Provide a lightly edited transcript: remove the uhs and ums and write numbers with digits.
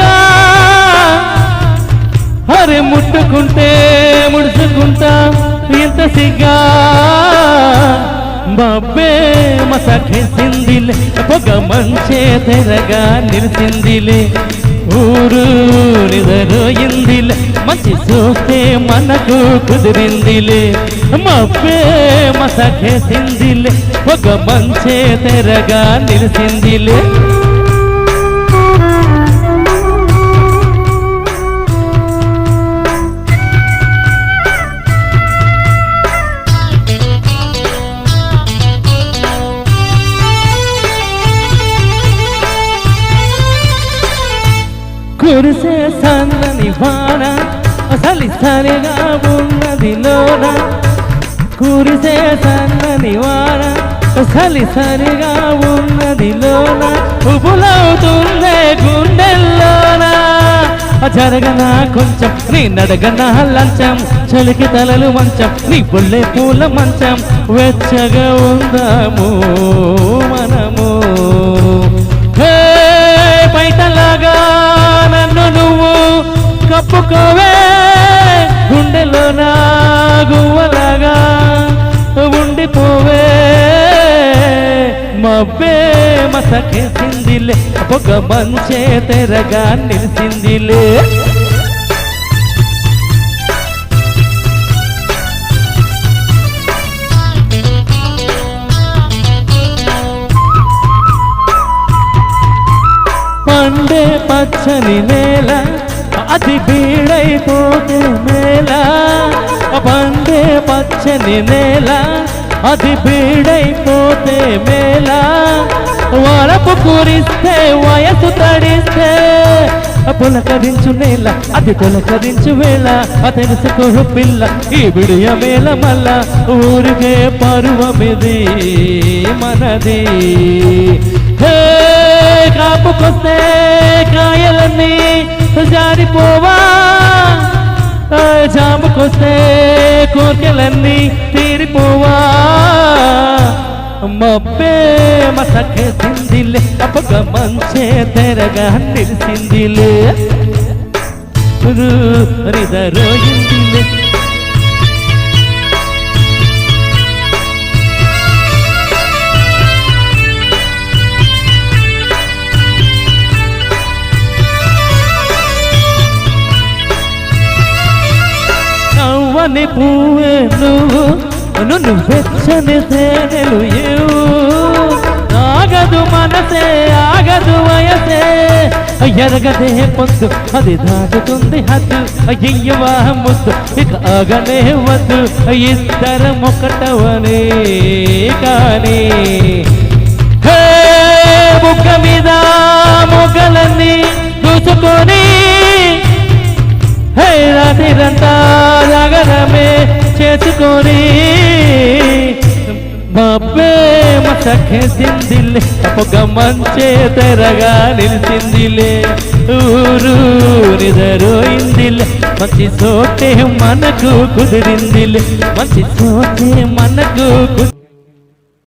సిగ్గా అరే ముట్టుకుంటే ముడుచుకుంటా ఎంత సిగ్గా మబ్బే మసకేసిందిలే పొగ మంచే తెరగా నిలిచిందిలే ఊరు నిదరోయిందిలే మంచి చూస్తే మనకు కుదిరిందిలే మబ్బే మసకేసిందిలే పొగ మంచే తెరగా నిలిచిందిలే కురిసే సన్నని వాన అసలి సరిగా ఉన్నది లోన కురిసే సన్నని వాన అసలి సరిగా ఉన్నది లోన ఉబులవుతుందే గుండెల్లోన జరగనా కొంచెం నీ నడగనా లంచం చలికి తలలు మంచం నీ బొల్లే పూల మంచం వెచ్చగా ఉందాము మనము బయటలాగా నన్ను నువ్వు కప్పుకోవే గుండెలో నా గువ్వలాగా ఉండిపోవే మబ్బే మసకేసిందిలే పొగ మంచే తెరగా నిలిచిందిలే పండే పచ్చని నేల అది బీడైపోతే మేళ పండే పచ్చని నేల అది బీడైపోతే మేళ వరపు కురిస్తే వయసు తడిస్తే పులకరించు నేల అది పులకరించు వేళ తెలుసుకోరు పిల్ల ఈ బిడియ మేళ మల్ల ఊరికే పరువమిది మనది కాపుకొస్తే కాయలన్నీ జారిపోవా జాముకొస్తే కోరికలన్నీ తీరిపోవా మబ్బే మసకేసిందిలే పొగ మంచే తెరగా నిలిచిందిలే రిదరోయిందిలే నవ్వని పువ్వే నువ్వు నన్ను వెచ్చని తేనెలు ఆగదు మనసే ఆగదు వయసే ఎరగదే పొద్దు అది దాటుతుంది హద్దు అయ్యవా ముద్దు ఇక ఆగనే వద్దు ఇద్దరం ఒకటవనే కానీ బుగ్గ మీద మొగ్గలన్నీ దూచుకొని రాత్రిరంతా జాగరమే చేసుకొని మబ్బే మసకేసిందిలే పొగ మంచే తెరగా నిలిచిందిలే ఊరు నిదరోయిందిలే మంచి చోటే మనకు కుదిరిందిలే మంచి చోటే మనకు